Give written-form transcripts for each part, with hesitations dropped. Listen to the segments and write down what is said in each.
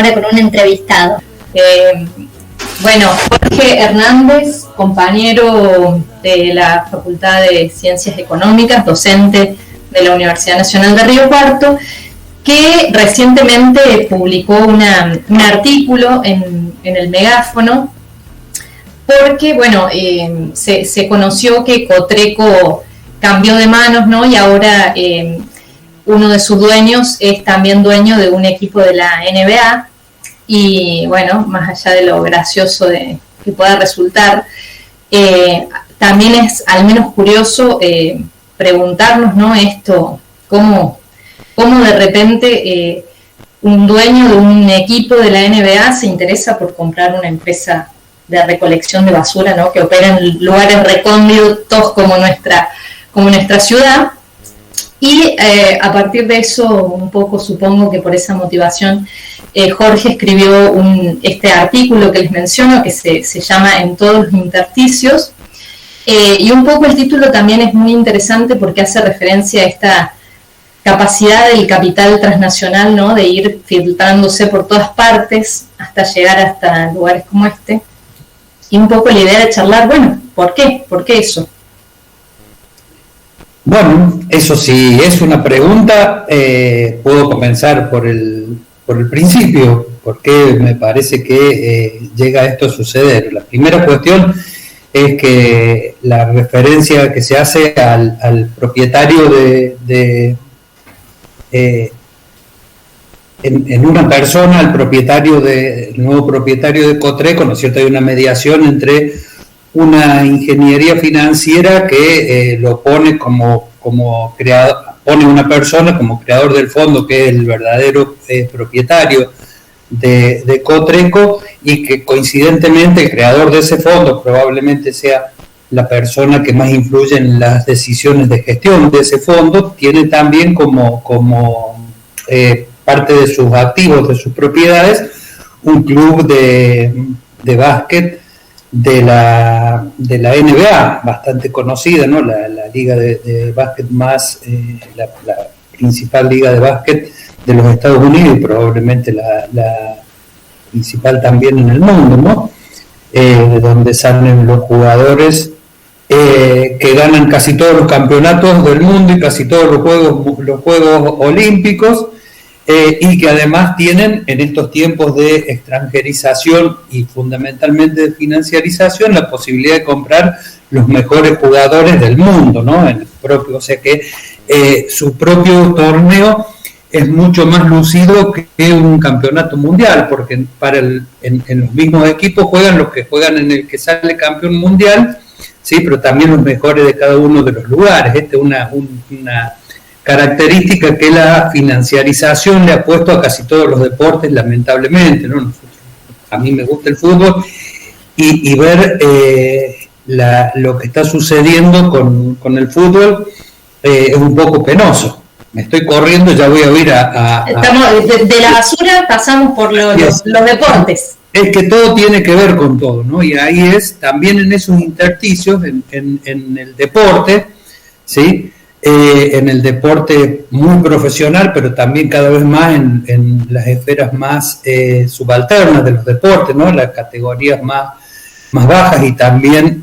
ahora con un entrevistado. Bueno, Jorge Hernández, compañero de la Facultad de Ciencias Económicas, docente de la Universidad Nacional de Río Cuarto, que recientemente publicó un artículo en el Megáfono, porque, bueno, se conoció que Cotreco cambió de manos, ¿no? Y ahora uno de sus dueños es también dueño de un equipo de la NBA. Y bueno, más allá de lo gracioso que pueda resultar, también es al menos curioso preguntarnos, ¿no? Esto, cómo de repente un dueño de un equipo de la NBA se interesa por comprar una empresa de recolección de basura, ¿no? Que opera en lugares recónditos como nuestra ciudad. Y a partir de eso, un poco supongo que por esa motivación, Jorge escribió este artículo que les menciono, que se llama En todos los intersticios, y un poco el título también es muy interesante porque hace referencia a esta capacidad del capital transnacional, ¿no? De ir filtrándose por todas partes hasta llegar hasta lugares como este, y un poco la idea de charlar, bueno, ¿por qué? ¿Por qué eso? Bueno, eso sí es una pregunta. Puedo comenzar por el principio, porque me parece que llega esto a suceder. La primera cuestión es que la referencia que se hace al propietario en una persona, el nuevo propietario de Cotreco, ¿no es cierto? Hay una mediación entre una ingeniería financiera que lo pone como creador, pone una persona como creador del fondo, que es el verdadero propietario de Cotreco, y que coincidentemente el creador de ese fondo probablemente sea la persona que más influye en las decisiones de gestión de ese fondo. Tiene también como parte de sus activos, de sus propiedades, un club de básquet de la NBA, bastante conocida, ¿no? La liga de básquet más, la principal liga de básquet de los Estados Unidos, y probablemente la principal también en el mundo, ¿no? De donde salen los jugadores que ganan casi todos los campeonatos del mundo y casi todos los Juegos Olímpicos. Y que además tienen en estos tiempos de extranjerización y fundamentalmente de financiarización la posibilidad de comprar los mejores jugadores del mundo, ¿no? O sea que su propio torneo es mucho más lucido que un campeonato mundial, porque en los mismos equipos juegan los que juegan en el que sale campeón mundial, sí, pero también los mejores de cada uno de los lugares. Esta es una característica que la financiarización le ha puesto a casi todos los deportes, lamentablemente, ¿no? A mí me gusta el fútbol y ver lo que está sucediendo con el fútbol es un poco penoso. Me estoy corriendo, ya voy a ir Estamos de la basura, pasamos por los deportes. Es que todo tiene que ver con todo, ¿no? Y ahí es, también en esos intersticios, en el deporte, ¿sí? En el deporte muy profesional, pero también cada vez más en las esferas más subalternas de los deportes, ¿no? Las categorías más bajas, y también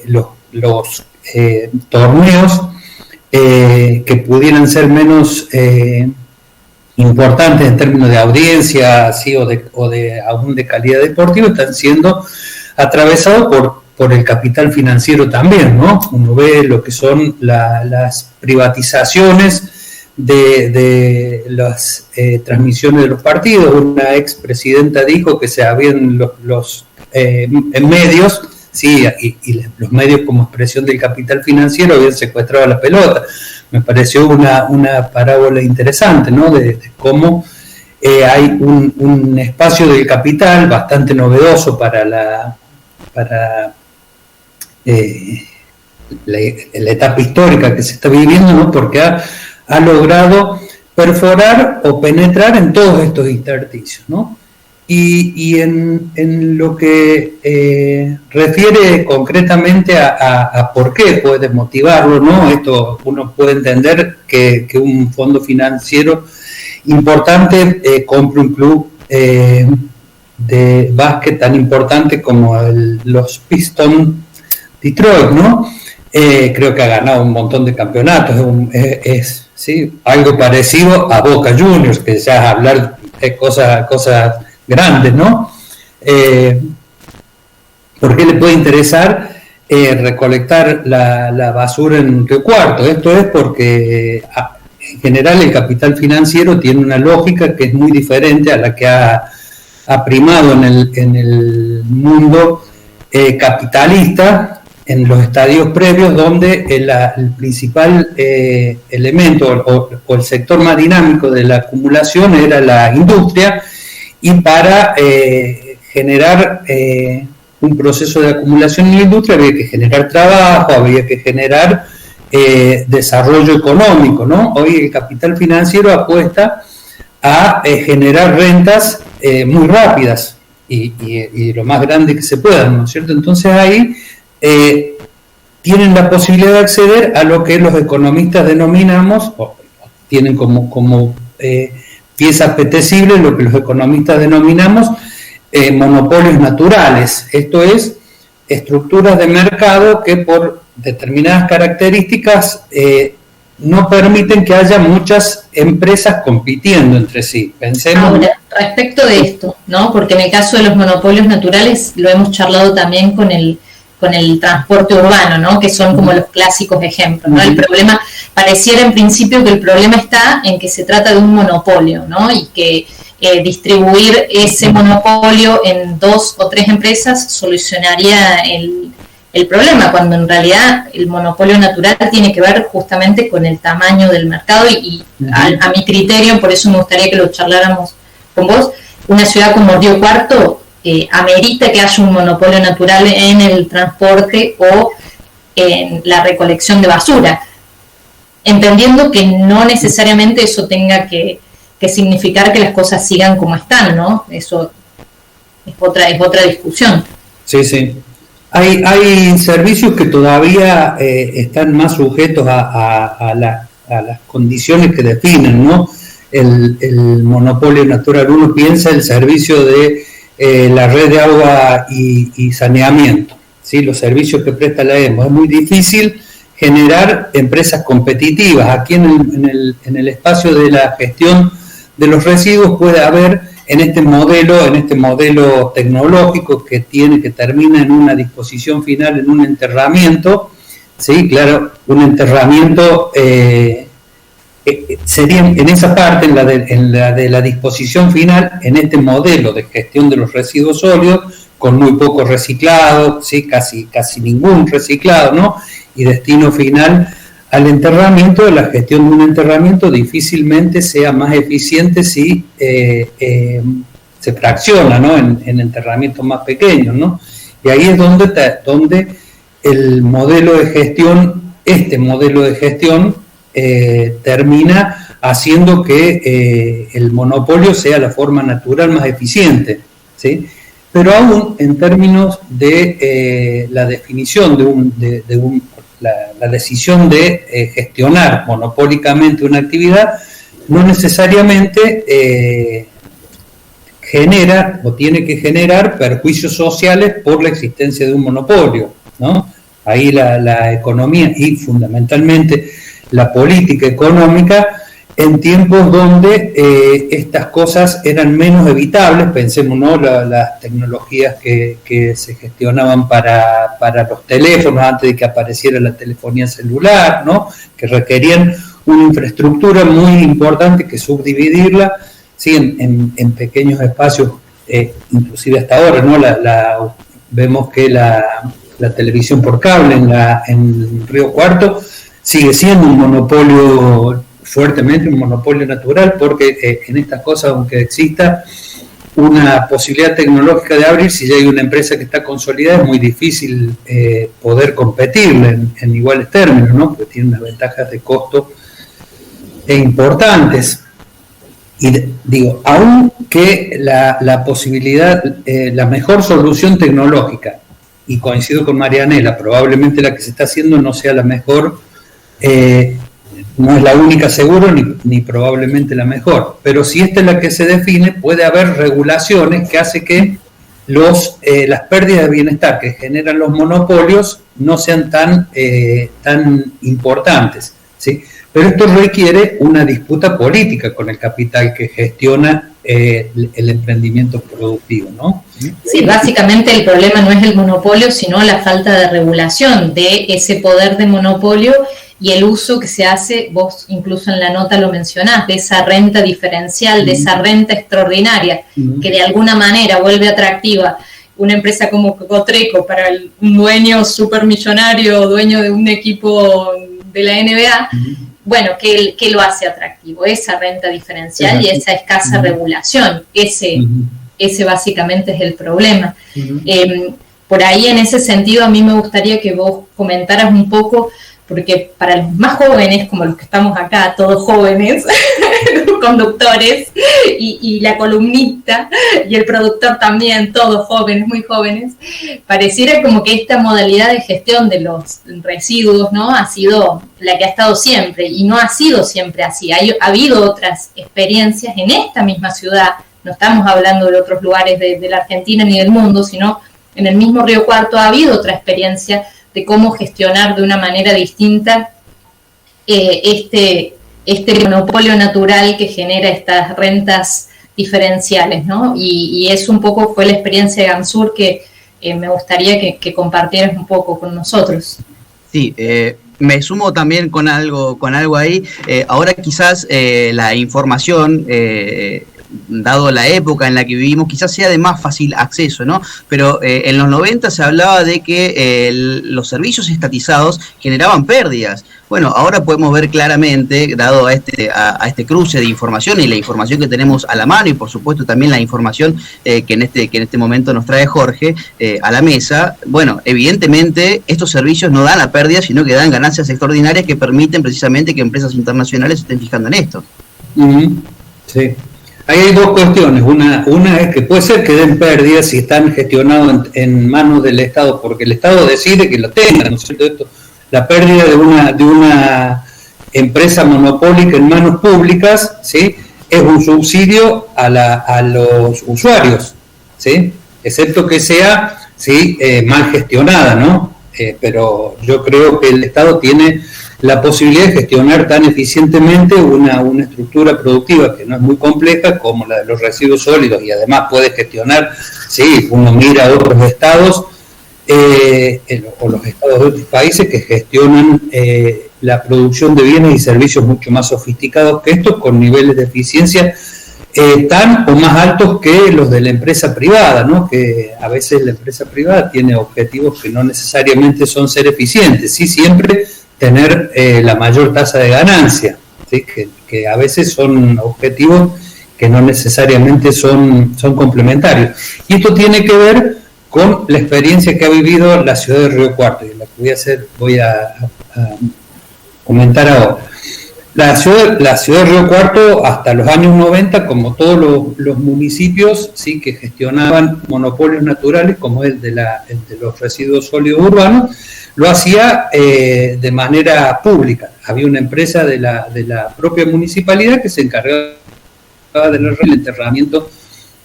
los torneos que pudieran ser menos importantes en términos de audiencia, ¿sí? aún de calidad deportiva, están siendo atravesados por el capital financiero también, ¿no? Uno ve lo que son las privatizaciones de las transmisiones de los partidos. Una expresidenta dijo que se habían los medios, sí, y los medios como expresión del capital financiero habían secuestrado la pelota. Me pareció una parábola interesante, ¿no? De cómo hay un espacio del capital bastante novedoso para la etapa histórica que se está viviendo, ¿no? Porque ha logrado perforar o penetrar en todos estos intersticios, ¿no? Y en lo que refiere concretamente a por qué puede motivarlo, ¿no? Esto uno puede entender que un fondo financiero importante compre un club de básquet tan importante como los Pistons Detroit, ¿no? Creo que ha ganado un montón de campeonatos, ¿sí? Algo parecido a Boca Juniors, que ya es hablar de cosas grandes, ¿no? ¿Por qué le puede interesar recolectar la basura en Río Cuarto? Esto es porque en general el capital financiero tiene una lógica que es muy diferente a la que ha primado en el mundo capitalista en los estadios previos, donde el principal elemento o el sector más dinámico de la acumulación era la industria, y para generar un proceso de acumulación en la industria había que generar trabajo, había que generar desarrollo económico, ¿no? Hoy el capital financiero apuesta a generar rentas muy rápidas y lo más grande que se puedan, ¿no es cierto? Entonces ahí tienen la posibilidad de acceder a lo que los economistas denominamos, o tienen como pieza apetecible lo que los economistas denominamos monopolios naturales, esto es, estructuras de mercado que por determinadas características no permiten que haya muchas empresas compitiendo entre sí. Pensemos. Ahora, respecto de esto, ¿no? Porque en el caso de los monopolios naturales lo hemos charlado también con el transporte urbano, ¿no? Que son como los clásicos ejemplos, ¿no? El problema, pareciera en principio que el problema está en que se trata de un monopolio, ¿no? Y que distribuir ese monopolio en 2 o 3 empresas solucionaría el problema, cuando en realidad el monopolio natural tiene que ver justamente con el tamaño del mercado y a mi criterio, por eso me gustaría que lo charláramos con vos, una ciudad como Río Cuarto amerita que haya un monopolio natural en el transporte o en la recolección de basura, entendiendo que no necesariamente eso tenga que significar que las cosas sigan como están, ¿no? Eso es otra discusión. Sí, sí. Hay servicios que todavía están más sujetos a las condiciones que definen, ¿no? El monopolio natural. Uno piensa el servicio de la red de agua y saneamiento, ¿sí? Los servicios que presta la EMO. Es muy difícil generar empresas competitivas. Aquí en el espacio de la gestión de los residuos puede haber en este modelo tecnológico que termina en una disposición final, en un enterramiento, ¿sí? Claro, un enterramiento sería en esa parte, en la de la disposición final, en este modelo de gestión de los residuos sólidos, con muy poco reciclado, ¿sí? casi ningún reciclado, ¿no? Y destino final al enterramiento. La gestión de un enterramiento difícilmente sea más eficiente si se fracciona, ¿no? en enterramientos más pequeños, ¿no? Y ahí es donde el modelo de gestión, termina haciendo que el monopolio sea la forma natural más eficiente, ¿sí? Pero aún en términos de la definición la decisión de gestionar monopólicamente una actividad no necesariamente genera o tiene que generar perjuicios sociales por la existencia de un monopolio, ¿no? Ahí la economía y fundamentalmente la política económica, en tiempos donde estas cosas eran menos evitables, pensemos, ¿no? Las tecnologías que se gestionaban para los teléfonos antes de que apareciera la telefonía celular, ¿no? Que requerían una infraestructura muy importante que subdividirla, ¿sí? en pequeños espacios, inclusive hasta ahora, ¿no? Vemos que la televisión por cable en Río Cuarto sigue siendo un monopolio, fuertemente un monopolio natural, porque en estas cosas, aunque exista una posibilidad tecnológica de abrir, si ya hay una empresa que está consolidada, es muy difícil poder competirle en iguales términos, ¿no? Porque tiene unas ventajas de costo importantes. Y digo, aunque la posibilidad, la mejor solución tecnológica, y coincido con Marianela, probablemente la que se está haciendo no sea la mejor, No es la única seguro ni probablemente la mejor, pero si esta es la que se define, puede haber regulaciones que hace que las pérdidas de bienestar que generan los monopolios no sean tan importantes, ¿sí? Pero esto requiere una disputa política con el capital que gestiona el emprendimiento productivo, ¿no? Sí, básicamente el problema no es el monopolio, sino la falta de regulación de ese poder de monopolio y el uso que se hace, vos incluso en la nota lo mencionás, de esa renta diferencial, de esa renta extraordinaria, que de alguna manera vuelve atractiva una empresa como Cotreco para un dueño supermillonario, dueño de un equipo de la NBA, bueno, que lo hace atractivo, esa renta diferencial y esa escasa regulación, ese básicamente es el problema. Por ahí, en ese sentido, a mí me gustaría que vos comentaras un poco, porque para los más jóvenes, como los que estamos acá, todos jóvenes, conductores, y la columnista, y el productor también, todos jóvenes, muy jóvenes, pareciera como que esta modalidad de gestión de los residuos, ¿no?, ha sido la que ha estado siempre, y no ha sido siempre así. Ha habido otras experiencias en esta misma ciudad, no estamos hablando de otros lugares de la Argentina ni del mundo, sino en el mismo Río Cuarto ha habido otra experiencia de cómo gestionar de una manera distinta este monopolio natural que genera estas rentas diferenciales, ¿no? Y eso un poco fue la experiencia de Gamsur que me gustaría que compartieras un poco con nosotros. Sí, me sumo también con algo ahí. Ahora quizás la información, dado la época en la que vivimos, quizás sea de más fácil acceso, ¿no? Pero en los 90 se hablaba de que los servicios estatizados generaban pérdidas. Bueno, ahora podemos ver claramente, dado a este cruce de información y la información que tenemos a la mano, y por supuesto también la información que en este momento nos trae Jorge a la mesa, bueno, evidentemente estos servicios no dan la pérdida, sino que dan ganancias extraordinarias que permiten precisamente que empresas internacionales se estén fijando en esto. Sí. Ahí hay dos cuestiones. Una es que puede ser que den pérdidas si están gestionados en manos del Estado, porque el Estado decide que lo tengan, ¿no es cierto? La pérdida de una empresa monopólica en manos públicas, ¿sí?, es un subsidio a los usuarios, ¿sí?, excepto que sea, ¿sí?, mal gestionada, ¿no? Pero yo creo que el Estado tiene la posibilidad de gestionar tan eficientemente una estructura productiva que no es muy compleja como la de los residuos sólidos, y además puede gestionar, sí, uno mira a otros estados o los estados de otros países que gestionan la producción de bienes y servicios mucho más sofisticados que estos, con niveles de eficiencia tan o más altos que los de la empresa privada, ¿no? Que a veces la empresa privada tiene objetivos que no necesariamente son ser eficientes, sí, siempre tener la mayor tasa de ganancia, ¿sí?, que a veces son objetivos que no necesariamente son complementarios. Y esto tiene que ver con la experiencia que ha vivido la ciudad de Río Cuarto, y la que voy a comentar ahora. La ciudad de Río Cuarto, hasta los años 90, como todos los municipios, sí, que gestionaban monopolios naturales, como el de los residuos sólidos urbanos, lo hacía de manera pública. Había una empresa de la propia municipalidad que se encargaba del enterramiento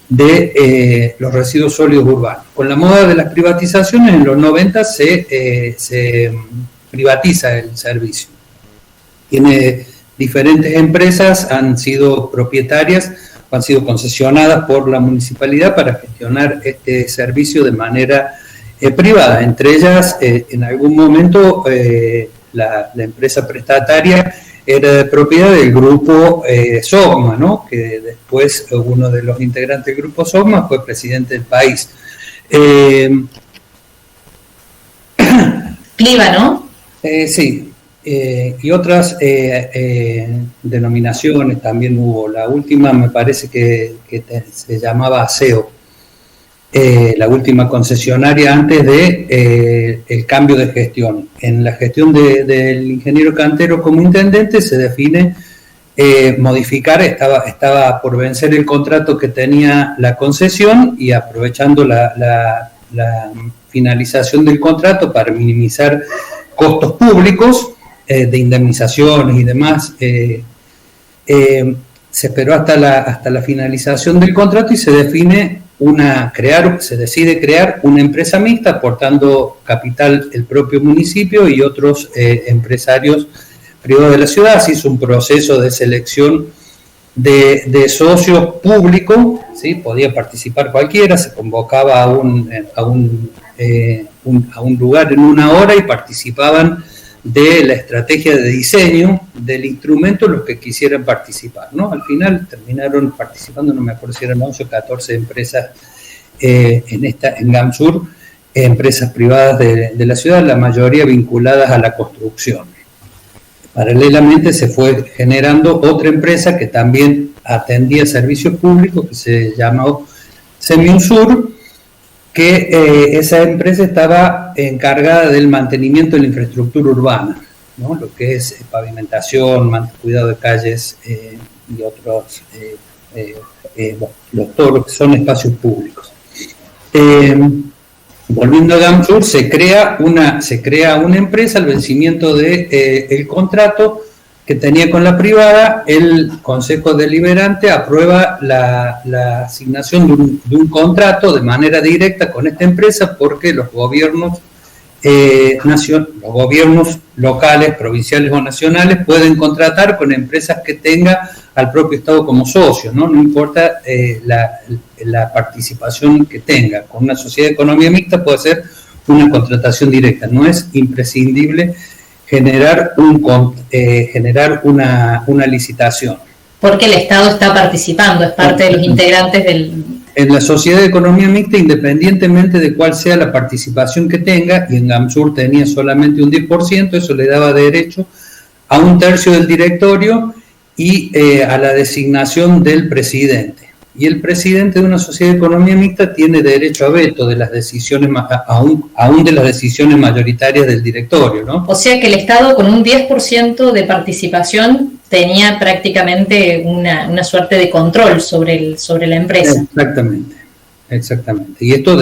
de los residuos sólidos urbanos. Con la moda de las privatizaciones, en los 90 se privatiza el servicio. Tiene diferentes empresas, han sido propietarias o han sido concesionadas por la municipalidad para gestionar este servicio de manera privada. Entre ellas, en algún momento, la empresa prestataria era de propiedad del grupo SOGMA, ¿no?, que después uno de los integrantes del grupo SOGMA fue presidente del país. Cliva, ¿no? Sí, y otras denominaciones también hubo. La última me parece que se llamaba ASEO, la última concesionaria antes de el cambio de gestión. En la gestión del ingeniero Cantero como intendente se define modificar, estaba por vencer el contrato que tenía la concesión, y aprovechando la finalización del contrato para minimizar costos públicos, de indemnizaciones y demás, se esperó hasta la finalización del contrato y se decide crear una empresa mixta aportando capital el propio municipio y otros empresarios privados de la ciudad. Se hizo un proceso de selección de socios públicos, ¿sí? Podía participar cualquiera, se convocaba a un lugar en una hora y participaban de la estrategia de diseño del instrumento los que quisieran participar, ¿no? Al final terminaron participando, no me acuerdo si eran 11 o 14 empresas en GAMSUR, empresas privadas de la ciudad, la mayoría vinculadas a la construcción. Paralelamente se fue generando otra empresa que también atendía servicios públicos, que se llamó Semiunsur, que esa empresa estaba encargada del mantenimiento de la infraestructura urbana, ¿no? Lo que es pavimentación, cuidado de calles y otros, todo lo que son espacios públicos. Volviendo a GAMSUR, se crea una empresa al vencimiento del contrato que tenía con la privada. El Consejo Deliberante aprueba la asignación de un contrato de manera directa con esta empresa porque los gobiernos locales, provinciales o nacionales pueden contratar con empresas que tenga al propio Estado como socio, no importa la participación que tenga. Con una sociedad de economía mixta puede ser una contratación directa, no es imprescindible generar una licitación. Porque el Estado está participando, es parte de los integrantes del... En la sociedad de economía mixta, independientemente de cuál sea la participación que tenga, y en GAMSUR tenía solamente un 10%, eso le daba derecho a 1/3 del directorio y a la designación del presidente. Y el presidente de una sociedad de economía mixta tiene derecho a veto de las decisiones, aún de las decisiones mayoritarias del directorio, ¿no? O sea que el Estado con un 10% de participación tenía prácticamente una suerte de control sobre la empresa. Exactamente. Y esto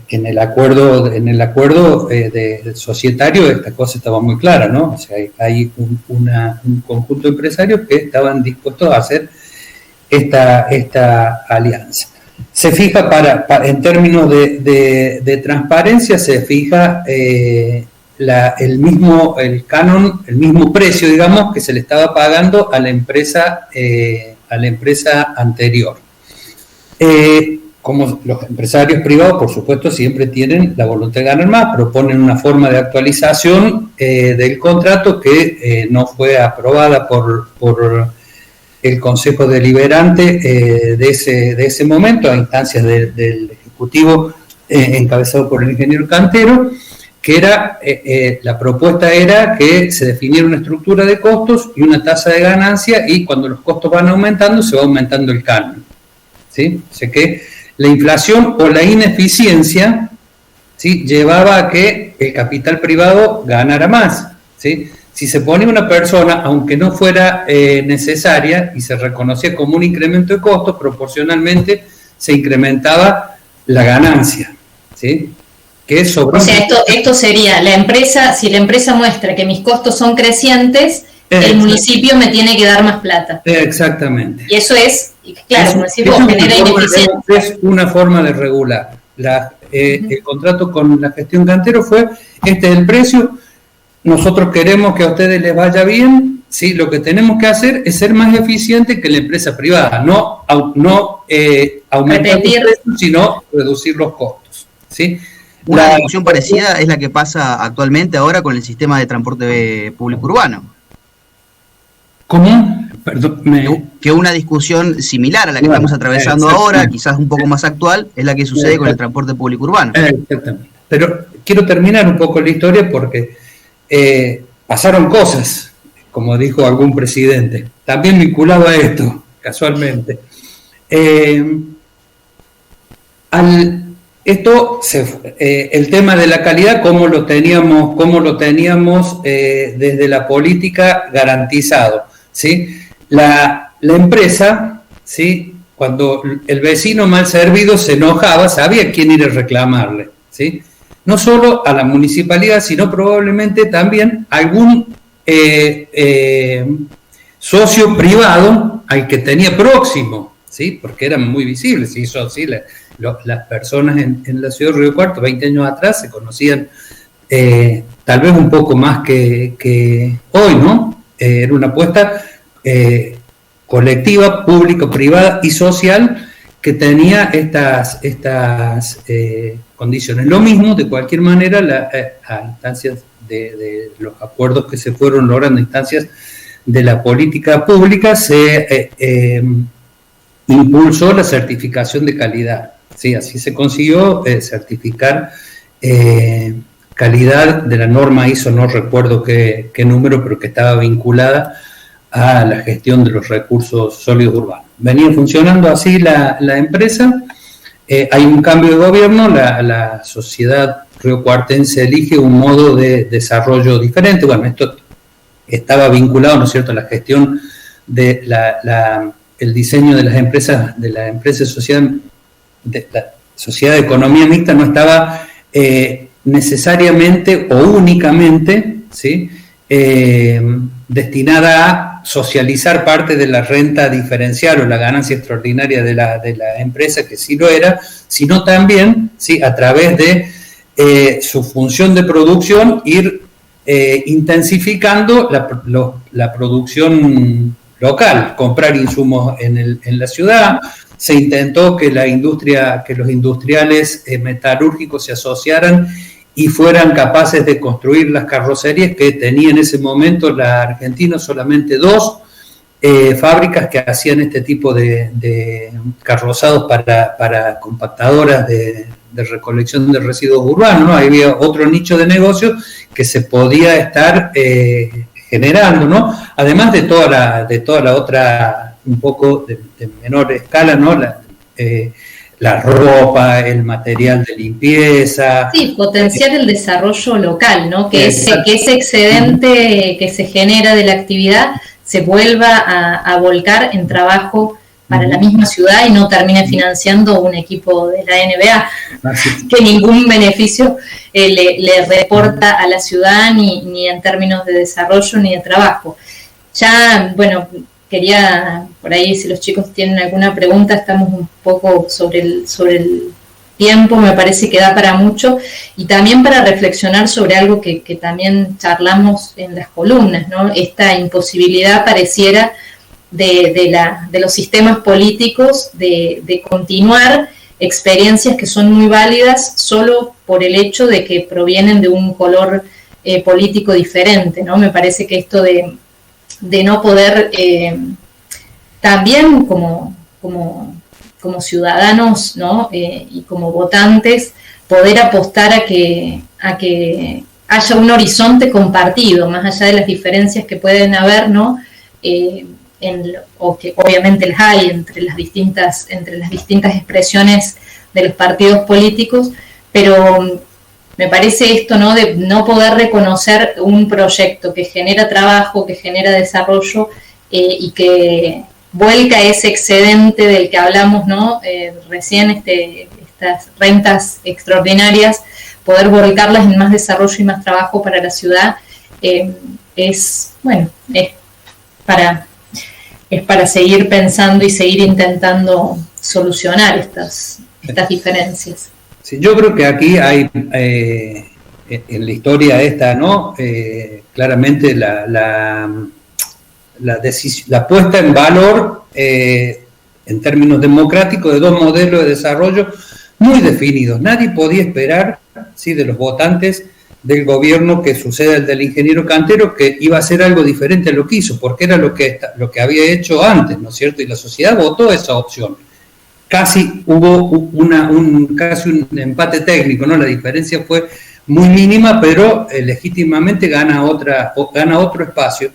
en el acuerdo de societario esta cosa estaba muy clara, ¿no? O sea, hay un conjunto de empresarios que estaban dispuestos a hacer esta alianza. Se fija en términos de transparencia, se fija el mismo precio, digamos, que se le estaba pagando a la empresa anterior. Como los empresarios privados, por supuesto, siempre tienen la voluntad de ganar más, proponen una forma de actualización del contrato que no fue aprobada por el Consejo Deliberante de ese momento, a instancias del Ejecutivo encabezado por el ingeniero Cantero, que era la propuesta era que se definiera una estructura de costos y una tasa de ganancia, y cuando los costos van aumentando, se va aumentando el canon, ¿sí? O sea que la inflación o la ineficiencia, ¿sí?, llevaba a que el capital privado ganara más, ¿sí? Si se ponía una persona, aunque no fuera necesaria, y se reconocía como un incremento de costos, proporcionalmente se incrementaba la ganancia, ¿sí? O sea, esto sería, si la empresa muestra que mis costos son crecientes, el municipio me tiene que dar más plata. Exactamente. Y eso es, claro, el municipio genera ineficiencia. Es una forma de regular. El contrato con la gestión Cantero fue, este es el precio, nosotros queremos que a ustedes les vaya bien, ¿sí? Lo que tenemos que hacer es ser más eficientes que la empresa privada, no aumentar los precios, sino reducir los costos, ¿sí? Una discusión parecida es la que pasa actualmente ahora con el sistema de transporte público urbano. ¿Cómo? Perdón, Que una discusión similar a la que estamos atravesando ahora, quizás un poco más actual, es la que sucede con el transporte público urbano. Exactamente. Pero quiero terminar un poco la historia porque pasaron cosas, como dijo algún presidente, también vinculado a esto, casualmente. El tema de la calidad, cómo lo teníamos desde la política garantizado, ¿sí? La empresa, ¿sí?, cuando el vecino mal servido se enojaba, sabía quién ir a reclamarle, ¿sí? No solo a la municipalidad, sino probablemente también a algún socio privado al que tenía próximo, ¿sí? Porque eran muy visibles, se hizo así, las personas en la ciudad de Río Cuarto 20 años atrás se conocían tal vez un poco más que hoy, ¿no? Era una apuesta colectiva, pública, privada y social que tenía estas condiciones. Lo mismo, de cualquier manera, a instancias de los acuerdos que se fueron logrando, instancias de la política pública, se impulsó la certificación de calidad. Sí, así se consiguió certificar calidad de la norma ISO, no recuerdo qué número, pero que estaba vinculada a la gestión de los recursos sólidos urbanos. Venía funcionando así la empresa, hay un cambio de gobierno, la sociedad riocuartense elige un modo de desarrollo diferente. Bueno, esto estaba vinculado, ¿no es cierto?, a la gestión de el diseño de las empresas, de la empresa de la sociedad de economía mixta no estaba necesariamente o únicamente, ¿sí?, destinada a socializar parte de la renta diferencial o la ganancia extraordinaria de la empresa, que sí lo era, sino también, ¿sí?, a través de su función de producción, ir intensificando la producción local, comprar insumos en la ciudad. Se intentó que los industriales metalúrgicos se asociaran y fueran capaces de construir las carrocerías que tenía en ese momento la Argentina, solamente 2 fábricas que hacían este tipo de carrozados para compactadoras de recolección de residuos urbanos, ¿no? Ahí había otro nicho de negocio que se podía estar generando, ¿no? Además de toda la otra, un poco de menor escala, ¿no? La ropa, el material de limpieza. Sí, potenciar el desarrollo local, ¿no? Que ese excedente que se genera de la actividad se vuelva a volcar en trabajo para la misma ciudad y no termine financiando un equipo de la NBA, que ningún beneficio le reporta a la ciudad ni en términos de desarrollo ni de trabajo. Ya, bueno, quería, por ahí, si los chicos tienen alguna pregunta, estamos un poco sobre el tiempo, me parece que da para mucho, y también para reflexionar sobre algo que también charlamos en las columnas, ¿no? Esta imposibilidad pareciera de los sistemas políticos de continuar experiencias que son muy válidas solo por el hecho de que provienen de un color político diferente, ¿no? Me parece que esto de no poder también como ciudadanos, ¿no? Y como votantes, poder apostar a que haya un horizonte compartido, más allá de las diferencias que pueden haber, ¿no? O que obviamente las hay entre las distintas expresiones de los partidos políticos, pero me parece esto, ¿no? De no poder reconocer un proyecto que genera trabajo, que genera desarrollo y que vuelca ese excedente del que hablamos, ¿no? Recién, estas rentas extraordinarias, poder volcarlas en más desarrollo y más trabajo para la ciudad, es para seguir pensando y seguir intentando solucionar estas diferencias. Sí, yo creo que aquí hay, en la historia esta, ¿no? Claramente la puesta en valor en términos democráticos de 2 modelos de desarrollo muy definidos. Nadie podía esperar, ¿sí?, de los votantes del gobierno que suceda el del ingeniero Cantero, que iba a hacer algo diferente a lo que hizo, porque era lo que había hecho antes, ¿no es cierto? Y la sociedad votó esa opción. Casi hubo casi un empate técnico, ¿no? La diferencia fue muy mínima, pero legítimamente gana otro espacio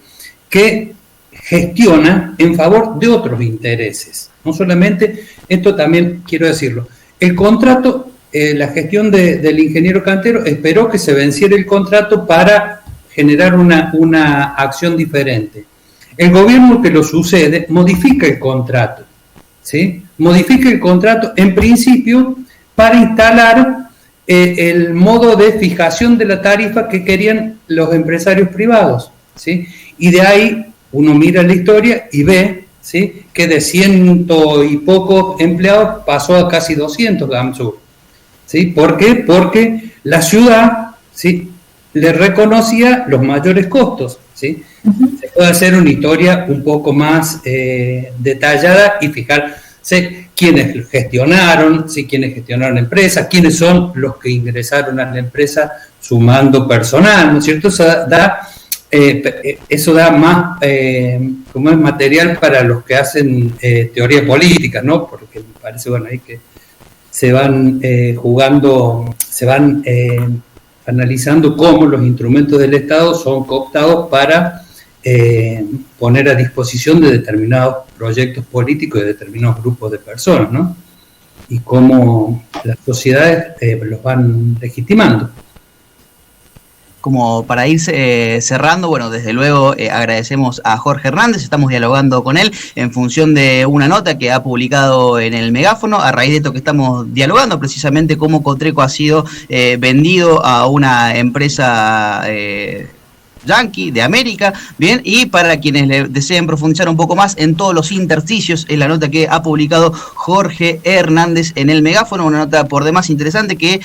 que gestiona en favor de otros intereses. No solamente, esto también quiero decirlo, el contrato, la gestión del ingeniero Cantero esperó que se venciera el contrato para generar una acción diferente. El gobierno que lo sucede modifica el contrato, ¿sí? Modifica el contrato en principio para instalar el modo de fijación de la tarifa que querían los empresarios privados. ¿sí? Y de ahí uno mira la historia y ve, ¿sí?, que de 100 y pocos empleados pasó a casi 200 GAMSUR, ¿sí? ¿Por qué? Porque la ciudad, ¿sí?, le reconocía los mayores costos, ¿sí? Se puede hacer una historia un poco más detallada y fijarse quiénes gestionaron, ¿sí?, quiénes gestionaron la empresa, quiénes son los que ingresaron a la empresa sumando personal, ¿no es cierto? Eso da más como es material para los que hacen teoría política, ¿no? Porque me parece, bueno, ahí que se van jugando, se van analizando cómo los instrumentos del Estado son cooptados para poner a disposición de determinados proyectos políticos y de determinados grupos de personas, ¿no? Y cómo las sociedades los van legitimando. Como para ir cerrando, bueno, desde luego agradecemos a Jorge Hernández, estamos dialogando con él en función de una nota que ha publicado en el Megáfono, a raíz de esto que estamos dialogando, precisamente cómo Cotreco ha sido vendido a una empresa yankee de América, bien, y para quienes le deseen profundizar un poco más en todos los intersticios, en la nota que ha publicado Jorge Hernández en el Megáfono, una nota por demás interesante que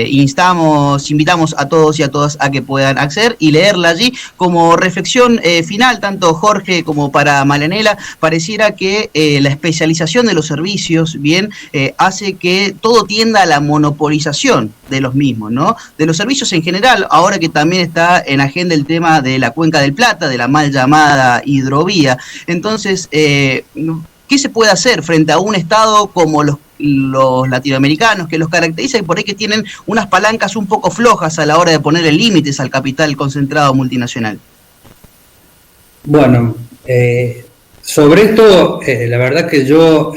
invitamos a todos y a todas a que puedan acceder y leerla allí. Como reflexión final, tanto Jorge como para Marianela, pareciera que la especialización de los servicios, bien, hace que todo tienda a la monopolización de los mismos, ¿no? De los servicios en general, ahora que también está en agenda el tema de la Cuenca del Plata, de la mal llamada hidrovía. Entonces, ¿qué se puede hacer frente a un Estado como los latinoamericanos, que los caracteriza y por ahí que tienen unas palancas un poco flojas a la hora de ponerle límites al capital concentrado multinacional? Bueno, sobre esto, la verdad que yo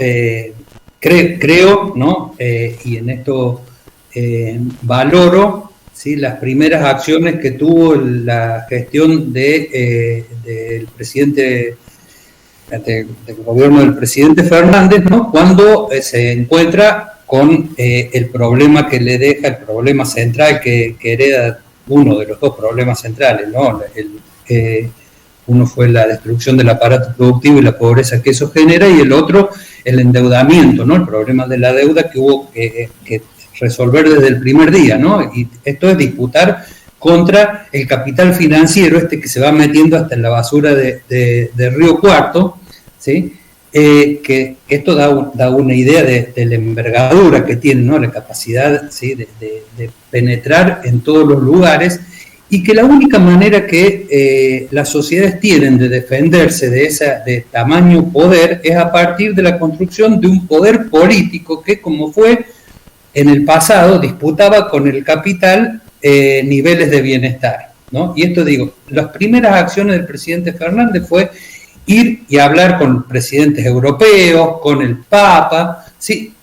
creo, ¿no? Y en esto valoro, ¿sí?, las primeras acciones que tuvo la gestión del presidente, del gobierno del presidente Fernández, ¿no?, cuando se encuentra con el problema que le deja, el problema central que hereda, uno de los dos problemas centrales, ¿no? Uno fue la destrucción del aparato productivo y la pobreza que eso genera, y el otro, el endeudamiento, ¿no?, el problema de la deuda que hubo que resolver desde el primer día, ¿no? Y esto es disputar contra el capital financiero que se va metiendo hasta en la basura de Río Cuarto, ¿sí? Que esto da una idea de la envergadura que tiene, ¿no?, la capacidad, ¿sí?, de penetrar en todos los lugares, y que la única manera que las sociedades tienen de defenderse de tamaño poder es a partir de la construcción de un poder político que, como fue en el pasado, disputaba con el capital niveles de bienestar, ¿no? Y esto, digo, las primeras acciones del presidente Fernández fue ir y hablar con presidentes europeos, con el Papa, ¿sí?,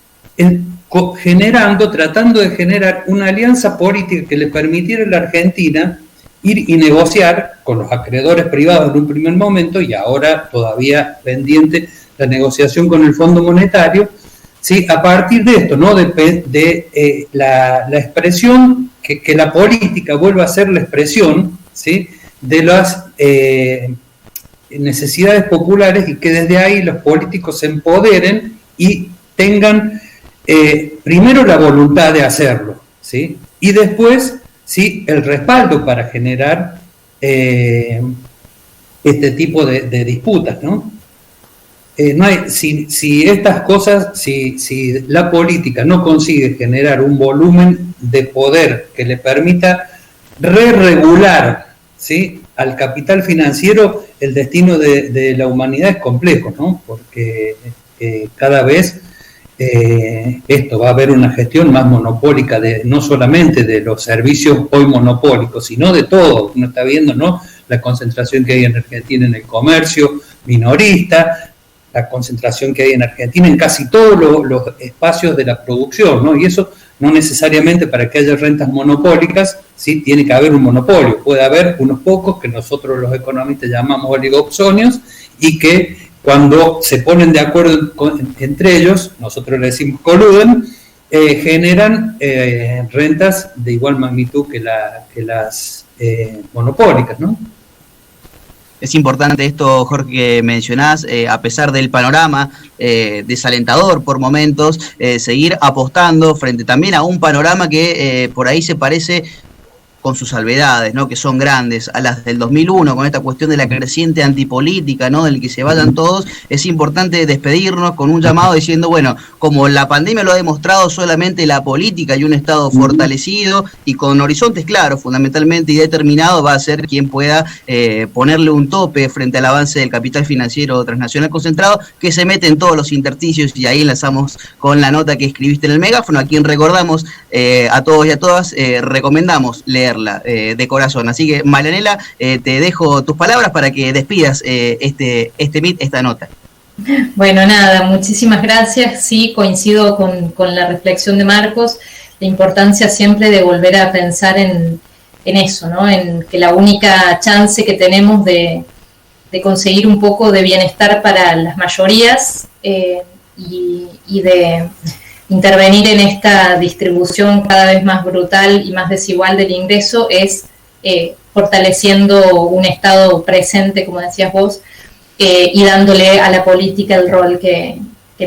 tratando de generar una alianza política que le permitiera a la Argentina ir y negociar con los acreedores privados en un primer momento, y ahora todavía pendiente la negociación con el Fondo Monetario, ¿sí?, a partir de esto, ¿no?, de la expresión, que la política vuelva a ser la expresión, ¿sí?, de las necesidades populares, y que desde ahí los políticos se empoderen y tengan primero la voluntad de hacerlo, ¿sí?, y después, ¿sí?, el respaldo para generar este tipo de disputas, ¿no? No hay, si estas cosas, si la política no consigue generar un volumen de poder que le permita re-regular, ¿sí?, al capital financiero, el destino de la humanidad es complejo, ¿no? Porque cada vez esto va a haber una gestión más monopólica, no solamente de los servicios hoy monopólicos, sino de todo. Uno está viendo, ¿no?, la concentración que hay en Argentina en el comercio minorista, la concentración que hay en Argentina en casi todos los espacios de la producción, ¿no? Y eso no necesariamente, para que haya rentas monopólicas, sí tiene que haber un monopolio. Puede haber unos pocos que nosotros los economistas llamamos oligopsonios, y que cuando se ponen de acuerdo entre ellos, nosotros le decimos coluden, generan rentas de igual magnitud que las monopólicas, ¿no? Es importante esto, Jorge, que mencionás, a pesar del panorama desalentador por momentos, seguir apostando frente también a un panorama que por ahí se parece, con sus salvedades, ¿no?, que son grandes, a las del 2001, con esta cuestión de la creciente antipolítica, ¿no?, del que se vayan todos. Es importante despedirnos con un llamado diciendo, bueno, como la pandemia lo ha demostrado, solamente la política y un Estado fortalecido y con horizontes claros, fundamentalmente, y determinado, va a ser quien pueda ponerle un tope frente al avance del capital financiero transnacional concentrado, que se mete en todos los intersticios, y ahí enlazamos con la nota que escribiste en el megáfono, a quien recordamos, a todos y a todas, recomendamos leer de corazón. Así que, Marianela, te dejo tus palabras para que despidas esta nota. Bueno, nada, muchísimas gracias. Sí, coincido con la reflexión de Marcos, la importancia siempre de volver a pensar en eso, ¿no? En que la única chance que tenemos de conseguir un poco de bienestar para las mayorías y de intervenir en esta distribución cada vez más brutal y más desigual del ingreso es fortaleciendo un Estado presente, como decías vos, y dándole a la política el rol que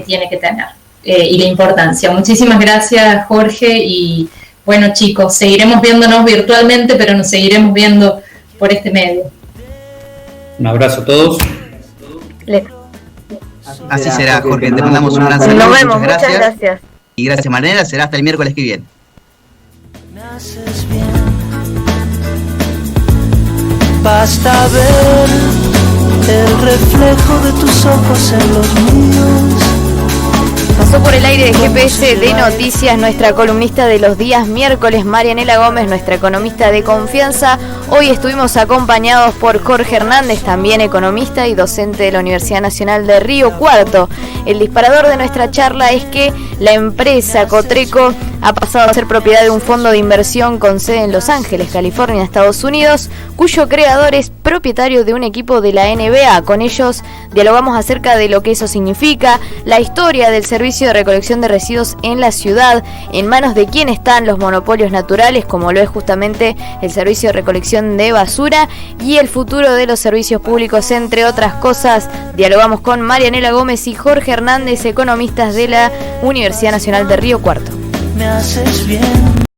tiene que tener y la importancia. Muchísimas gracias, Jorge, y bueno, chicos, seguiremos viéndonos virtualmente, pero nos seguiremos viendo por este medio. Un abrazo a todos. Así será, Jorge, te mandamos un gran saludo. Nos vemos, muchas gracias. Y gracias, Marianela, será hasta el miércoles que viene. Me haces bien. Basta ver el reflejo de tus ojos en los míos. Pasó por el aire de GPS de Noticias nuestra columnista de los días miércoles, Marianela Gómez, nuestra economista de confianza. Hoy estuvimos acompañados por Jorge Hernández, también economista y docente de la Universidad Nacional de Río Cuarto. El disparador de nuestra charla es que la empresa Cotreco ha pasado a ser propiedad de un fondo de inversión con sede en Los Ángeles, California, Estados Unidos, cuyo creador es propietario de un equipo de la NBA. Con ellos dialogamos acerca de lo que eso significa, la historia del servicio de recolección de residuos en la ciudad, en manos de quién están los monopolios naturales, como lo es justamente el servicio de recolección de basura, y el futuro de los servicios públicos, entre otras cosas. Dialogamos con Marianela Gómez y Jorge Hernández, economistas de la Universidad Nacional de Río Cuarto. Me haces bien.